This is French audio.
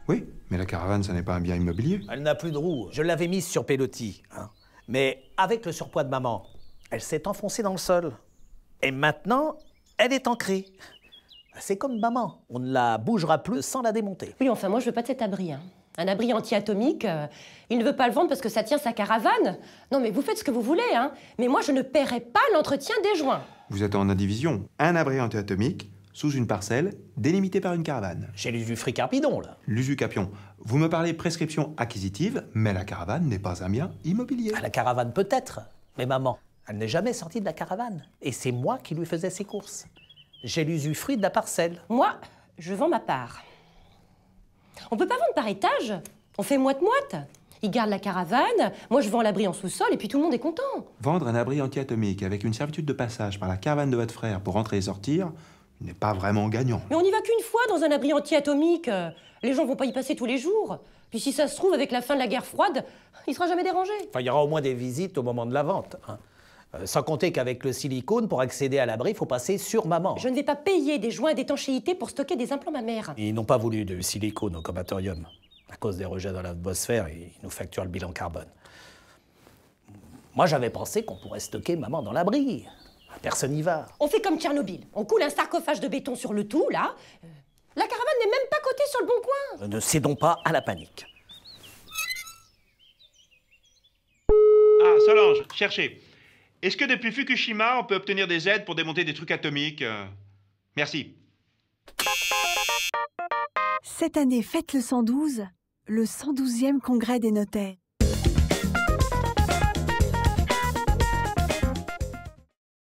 Oui, mais la caravane, ça n'est pas un bien immobilier. Elle n'a plus de roues. Je l'avais mise sur Pelotti, hein. Mais avec le surpoids de maman, elle s'est enfoncée dans le sol. Et maintenant, elle est ancrée. C'est comme maman, on ne la bougera plus sans la démonter. Oui, enfin, moi, je veux pas de cet abri, hein. Un abri anti-atomique, il ne veut pas le vendre parce que ça tient sa caravane. Non, mais vous faites ce que vous voulez, hein. Mais moi, je ne paierai pas l'entretien des joints. Vous êtes en indivision. Un abri anti-atomique, sous une parcelle, délimitée par une caravane. J'ai l'usufruit carpidon, là. L'usucapion. Vous me parlez prescription acquisitive, mais la caravane n'est pas un bien immobilier. Ah, la caravane peut-être, mais maman, elle n'est jamais sortie de la caravane. Et c'est moi qui lui faisais ses courses. J'ai l'usufruit de la parcelle. Moi, je vends ma part. On peut pas vendre par étage. On fait moite-moite. Il garde la caravane, moi je vends l'abri en sous-sol et puis tout le monde est content. Vendre un abri anti-atomique avec une servitude de passage par la caravane de votre frère pour entrer et sortir n'est pas vraiment gagnant. Mais on n'y va qu'une fois dans un abri anti-atomique. Les gens vont pas y passer tous les jours. Puis si ça se trouve, avec la fin de la guerre froide, il sera jamais dérangé. Enfin, il y aura au moins des visites au moment de la vente, hein. Sans compter qu'avec le silicone, pour accéder à l'abri, il faut passer sur maman. Je ne vais pas payer des joints d'étanchéité pour stocker des implants mammaires. Ils n'ont pas voulu de silicone au comatorium. À cause des rejets dans l'atmosphère, ils nous facturent le bilan carbone. Moi, j'avais pensé qu'on pourrait stocker maman dans l'abri. Personne n'y va. On fait comme Tchernobyl. On coule un sarcophage de béton sur le tout, là. La caravane n'est même pas cotée sur le bon coin. Ne cédons pas à la panique. Ah, Solange, cherchez. Est-ce que depuis Fukushima, on peut obtenir des aides pour démonter des trucs atomiques? Merci. Cette année, fête le 112, le 112e congrès des notaires.